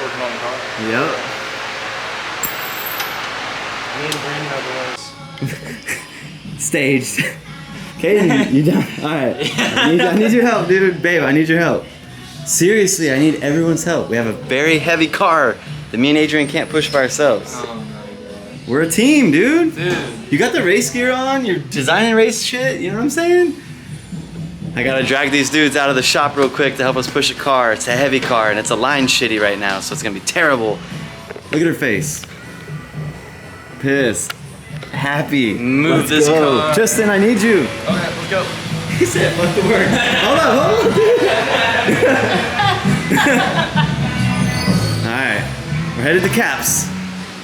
working on the car. Yep. Me and Brandon are the ones. Staged. Caden, you done? Alright. I need your help, dude. Babe, I need your help. Seriously, I need everyone's help. We have a very heavy car that me and Adrian can't push by ourselves. Oh my god. We're a team, dude. Dude. You got the race gear on, you're designing race shit, you know what I'm saying? I gotta drag these dudes out of the shop real quick to help us push a car. It's a heavy car and it's aligned shitty right now, so it's gonna be terrible. Look at her face. Pissed. Happy. Move this car. Justin, I need you. Okay, let's go. He said, fuck the word. Hold on. Alright, we're headed to Caps.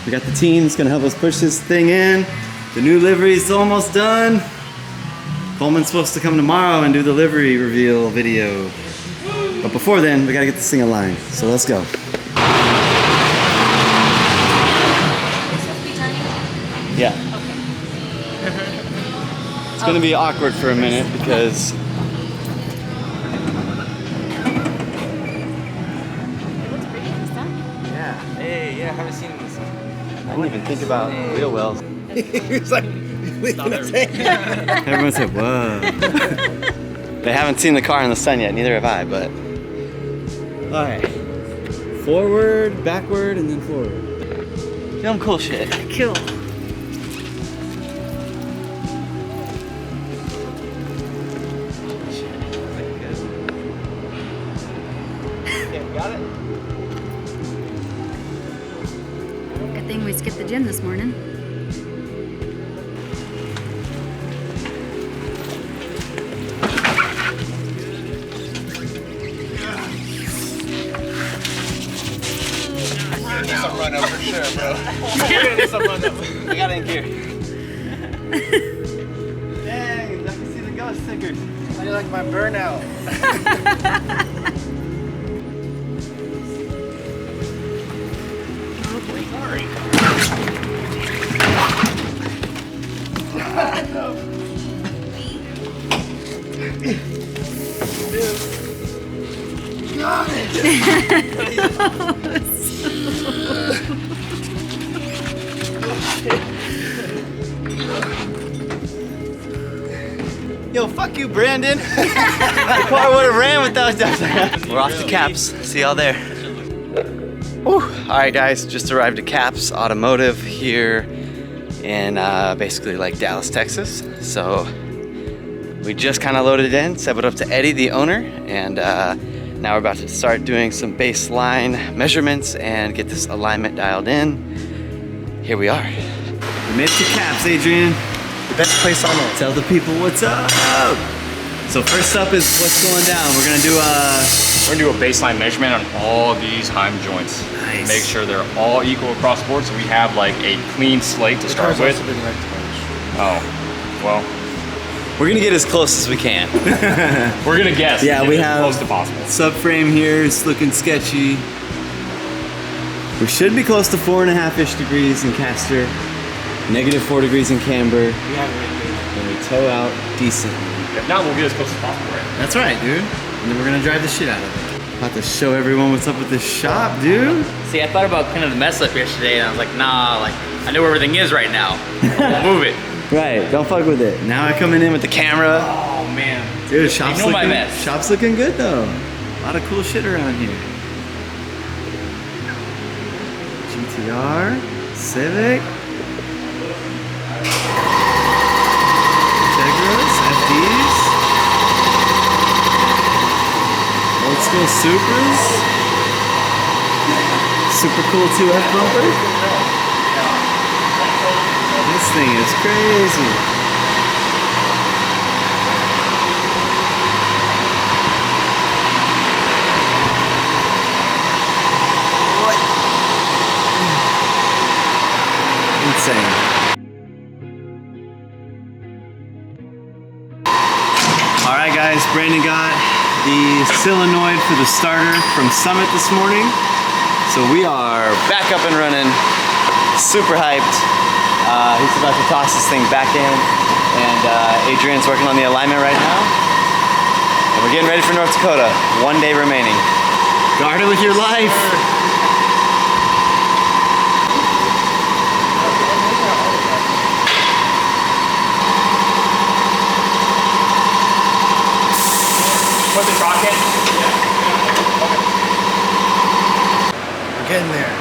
We got the team that's gonna help us push this thing in. The new livery's almost done. Coleman's supposed to come tomorrow and do the livery reveal video. But before then, we gotta get this thing aligned. So let's go. Yeah. It's gonna be awkward for a minute because It looks pretty in the sun. yeah, Hey, yeah, I haven't seen this. I didn't even think about wheel wells. He's like, Everyone said, whoa. They haven't seen the car in the sun yet, neither have I, but. Alright. Forward, backward, and then forward. Film cool shit. Cool. Got it? Good thing we skipped the gym this morning. Some run up for sure, bro. Some run up. I got it in gear. Dang, I can see the ghost stickers. I like my burnout. Yo, fuck you, Brandon. The car would have ran without that. We're off to Caps. See y'all there. Whew. All right, guys, just arrived at Caps Automotive here in basically like Dallas, Texas. So we just kind of loaded it in, set it up to Eddie, the owner, and now we're about to start doing some baseline measurements and get this alignment dialed in. Here we are. We made it to Caps, Adrian. The best place on earth. Tell the people what's up. So first up is what's going down. We're gonna do We're gonna do a baseline measurement on all these heim joints. Nice. Make sure they're all equal across the board, so we have like a clean slate to start with. Oh, well, we're gonna get as close as we can. we're gonna guess. Yeah, and we get have as close to possible. subframe here. It's looking sketchy. We should be close to 4.5-ish degrees in caster, -4 degrees in camber, and we toe out decent. If not, we'll get as close as possible, right? That's right, dude. And then we're gonna drive the shit out of it. About to show everyone what's up with this shop, dude. See, I thought about cleaning the mess up yesterday, and I was like, nah, like, I know where everything is right now. We'll move it. Right, don't fuck with it. Now I'm coming in with the camera. Oh, man. Dude, shop's know my looking, best. shop's looking good though. A lot of cool shit around here. GTR, Civic, Tegras, FDs, old school Supras, super cool 2F bumper. This thing is crazy. Insane. Alright guys, Brandon got the solenoid for the starter from Summit this morning. So we are back up and running, super hyped. He's about to toss this thing back in, and Adrian's working on the alignment right now. And we're getting ready for North Dakota, 1 day remaining. Guard it with your life. put the rocket. We're getting there.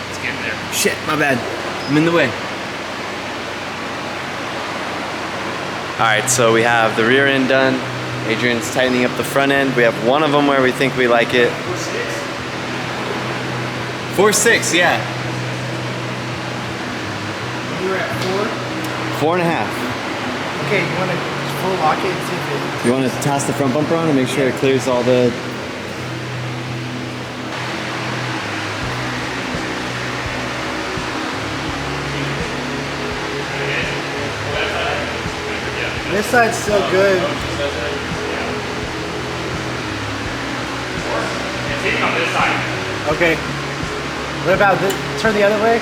It's getting there. Shit, my bad. I'm in the way. All right, so we have the rear end done. Adrian's tightening up the front end. We have one of them where we think we like it. 4.6, yeah. We were at 4. 4.5. Okay, you want to full lock it and see if it... You want to toss the front bumper on and make sure it clears all the... This side's still good. It's hitting on this side. Okay. What about this? Turn the other way?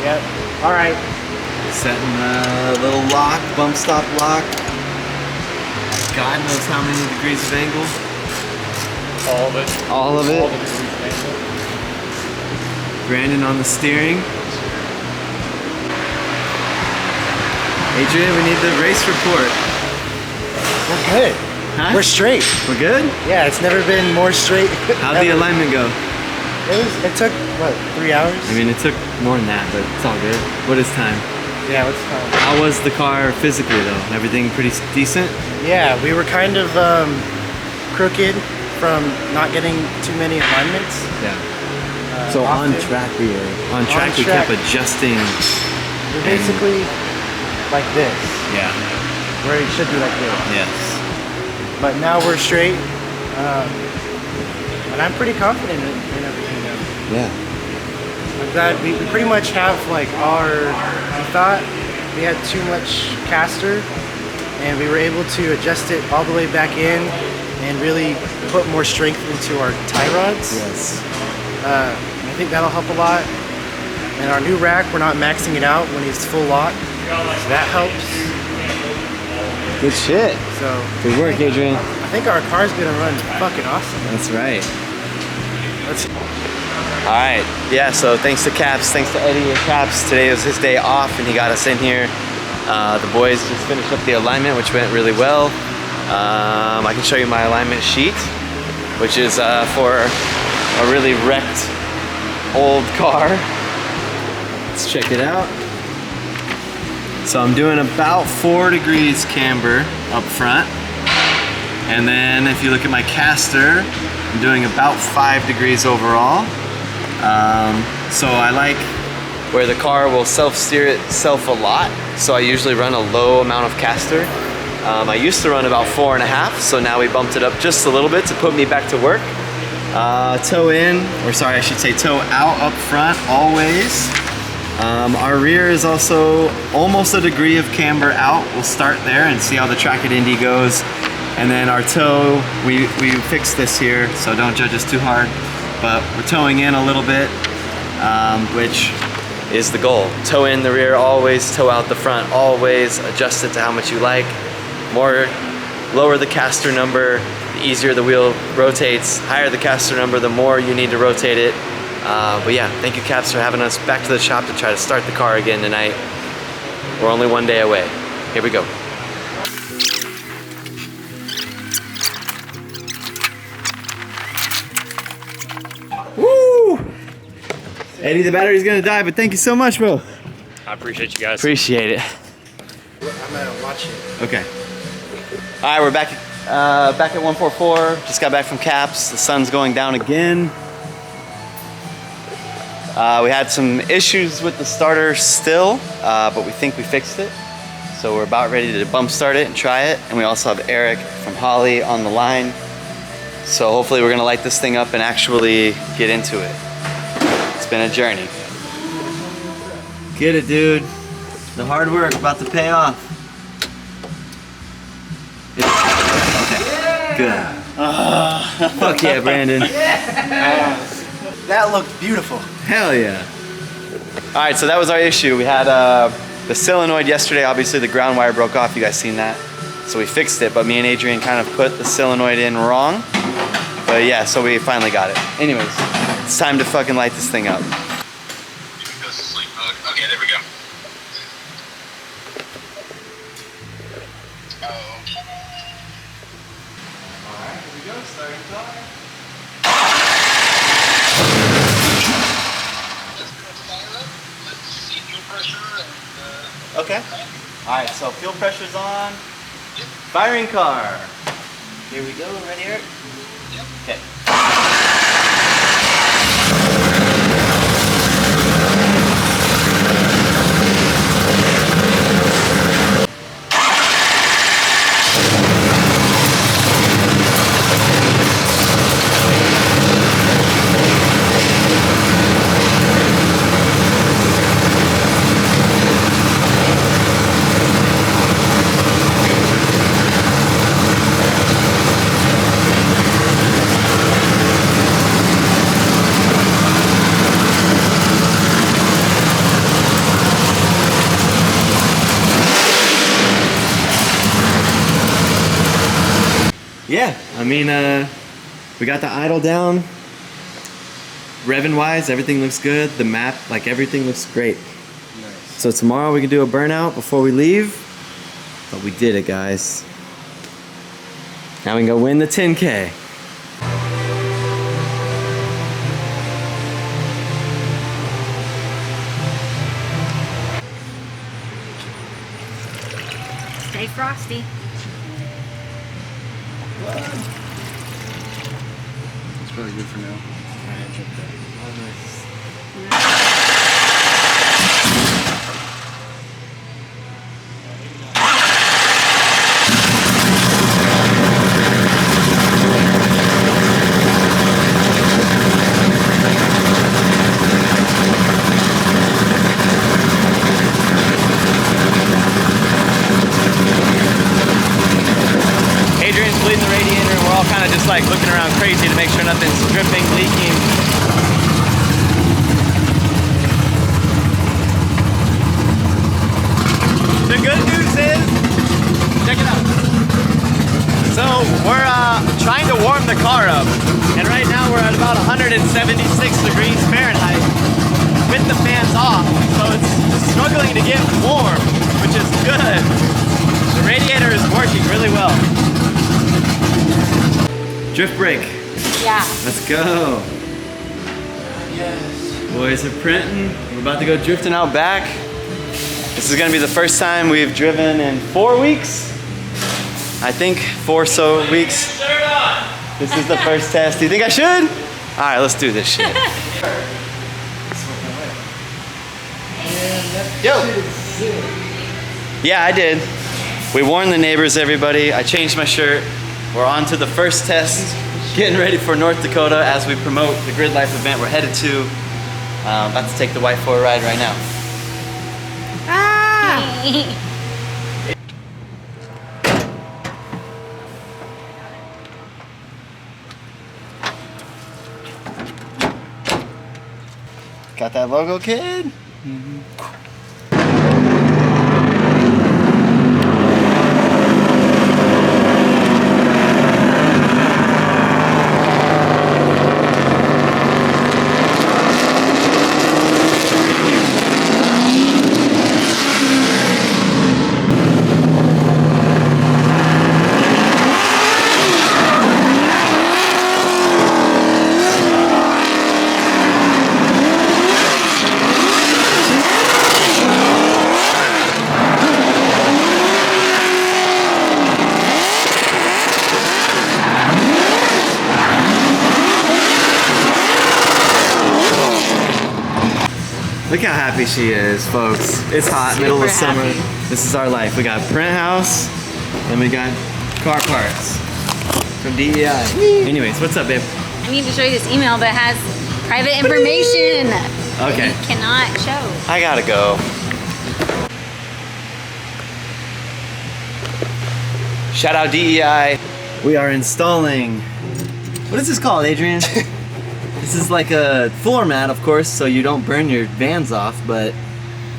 Yep. All right. Setting a little lock, bump stop lock. God knows how many degrees of angle. All of it. All of it. All the degrees of angle. Brandon on the steering. Adrian, we need the race report. We're good. Huh? We're straight. We're good? Yeah, it's never been more straight. How'd the alignment go? It took, what, 3 hours? I mean, it took more than that, but it's all good. What is time? Yeah, what's time? How was the car physically, though? Everything pretty decent? Yeah, we were kind of crooked from not getting too many alignments. Yeah. So on often. track we were. On track we kept adjusting. We're basically like this, Yeah. where it should be like this. Yes. But now we're straight, and I'm pretty confident in everything now. Yeah. I'm glad we pretty much have like we thought we had too much caster, and we were able to adjust it all the way back in and really put more strength into our tie rods. Yes. I think that'll help a lot. And our new rack, we're not maxing it out when it's full lock, so that helps. Good shit. So Good work, Adrian. I think our car's gonna run fucking awesome. That's right. Let's All right. Yeah, so thanks to Caps, thanks to Eddie and Caps. Today was his day off and he got us in here. The boys just finished up the alignment, which went really well. I can show you my alignment sheet, which is for a really wrecked old car. Let's check it out. So I'm doing about 4 degrees camber up front. And then if you look at my caster, I'm doing about 5 degrees overall. So I like where the car will self-steer itself a lot. So I usually run a low amount of caster. I used to run about 4.5, so now we bumped it up just a little bit to put me back to work. Toe in, or sorry, I should say toe out up front always. Our rear is also almost a degree of camber out. We'll start there and see how the track at Indy goes. And then our toe, we fixed this here, so don't judge us too hard. But we're towing in a little bit, which is the goal. Toe in the rear always, toe out the front always, adjust it to how much you like. Lower the caster number, the easier the wheel rotates. Higher the caster number, the more you need to rotate it. But yeah, thank you Caps for having us back to the shop to try to start the car again tonight. We're only one day away. Here we go. Woo! Eddie, the battery's gonna die, but thank you so much, bro. I appreciate you guys. Appreciate it. I'm gonna watch it. Okay. All right, we're back at 144. Just got back from Caps. The sun's going down again. We had some issues with the starter still, but we think we fixed it. So we're about ready to bump start it and try it. And we also have Eric from Holly on the line. So hopefully we're gonna light this thing up and actually get into it. It's been a journey. Get it, dude. The hard work about to pay off. Okay, good. Fuck yeah, Brandon. That looked beautiful. Hell yeah. All right, so that was our issue. We had the solenoid yesterday. Obviously the ground wire broke off. You guys seen that? So we fixed it, but me and Adrian kind of put the solenoid in wrong. But yeah, so we finally got it. Anyways, it's time to fucking light this thing up. Goes to sleep mode. Okay, there we go. go, starting car. Okay. Alright, so fuel pressure's on. Firing car. Here we go, ready, Eric? Yep. Okay. Yeah, I mean, we got the idle down. Revving wise, everything looks good. The map, like everything looks great. Nice. So tomorrow we can do a burnout before we leave. But we did it, guys. Now we can go win the 10K. Stay frosty. It's really good for now. Adrian's bleeding the radiator and we're all kind of just like looking around crazy to make sure nothing's dripping, leaking. The good news is, check it out. So we're trying to warm the car up and right now we're at about 176 degrees Fahrenheit with the fans off. So it's struggling to get warm, which is good. The radiator is working really well. Drift brake. Yeah. Let's go. Yes. Boys are printing. We're about to go drifting out back. This is gonna be the first time we've driven in 4 weeks. I think 4 weeks. This is the first test. Do you think I should? All right, let's do this shit. Yo. Yeah, I did. We warned the neighbors, everybody. I changed my shirt. We're on to the first test, getting ready for North Dakota as we promote the Grid Life event we're headed to. About to take the wife for a ride right now. Got that logo, kid? Mm-hmm. Look how happy she is, folks. It's hot, middle of summer. Happy. This is our life. We got print house, and we got car parts from DEI. Anyways, what's up, babe? I need to show you this email that has private information. Okay. That you cannot show. I gotta go. Shout out DEI. We are installing, what is this called, Adrian? This is like a floor mat, of course, so you don't burn your vans off, but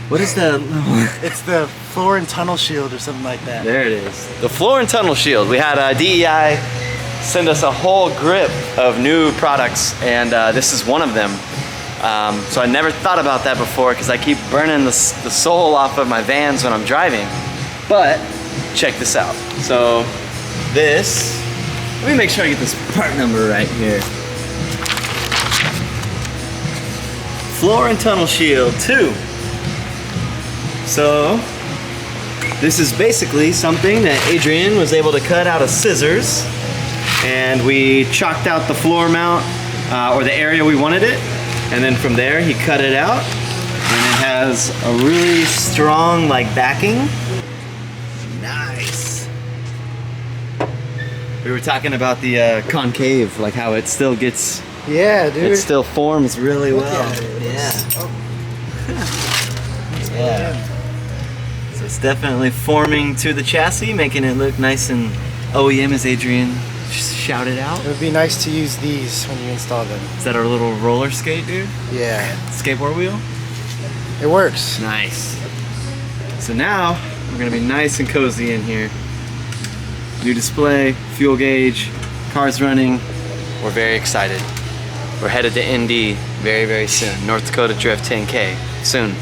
what is the... It's the floor and tunnel shield or something like that. There it is. The floor and tunnel shield. We had DEI send us a whole grip of new products, and this is one of them. So I never thought about that before because I keep burning the sole off of my vans when I'm driving. But check this out. So this Let me make sure I get this part number right here. Floor and tunnel shield 2. So this is basically something that Adrian was able to cut out of scissors, and we chalked out the floor mount or the area we wanted it, and then from there he cut it out, and it has a really strong like backing. Nice. We were talking about the concave, like how it still gets. Yeah, dude. It still forms really well. Yeah. Yeah. So it's definitely forming to the chassis, making it look nice and OEM, as Adrian shouted out. It would be nice to use these when you install them. Is that our little roller skate, dude? Yeah. Skateboard wheel? It works. Nice. So now we're gonna be nice and cozy in here. New display, fuel gauge, cars running. We're very excited. We're headed to ND very, very soon. North Dakota Drift 10K soon.